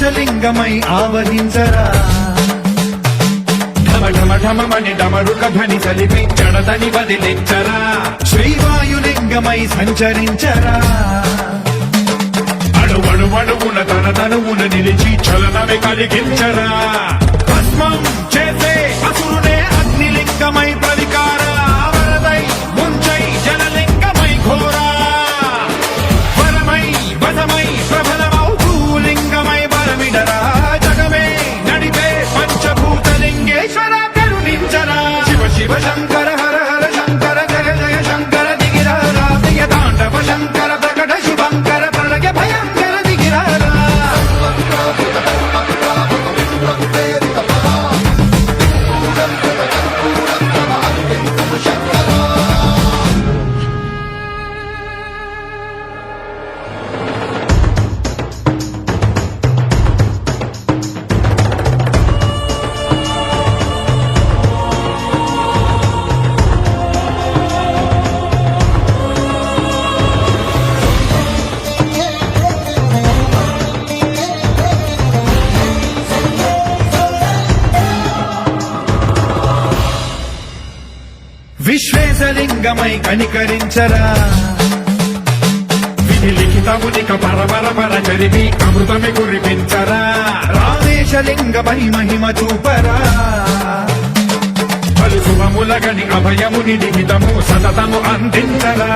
ఆకాశలింగమై ఆవహించరా ఢమఢమఢమని డమరుక ధ్వని చలిపి జడదని వదిలించరా శ్రీవాయులింగమై సంచరించరా అణువణువున తన తనువున నిలిచి చలనమే కలిగించరా భస్మం చేసే అసురునే అగ్నిలింగమై ప్రవికార వరదై ముంచై జనలింగమై ఘోరా వరమై వదమై ప్రబలమౌ భూలింగమై బలమిడరా జగమే నడిపే పంచభూతలింగేశ్వర కరుణించరా శివ శివ శంకర హర హర శంకర జయ జయ శంకర దిగిరా రాజయ తాండవ శంకర ప్రకట శుభంకర ప్రళయ భయంకర దిగిరారా విశ్వేశలింగమై కనికరించరా విధి లిఖితమునిక పరపర పర చరివి అమృతమి కురిపించరా రామేశలింగమై మహిమ చూపరా పలు శుభములగని అభయముని లిఖితము సతతము అందించరా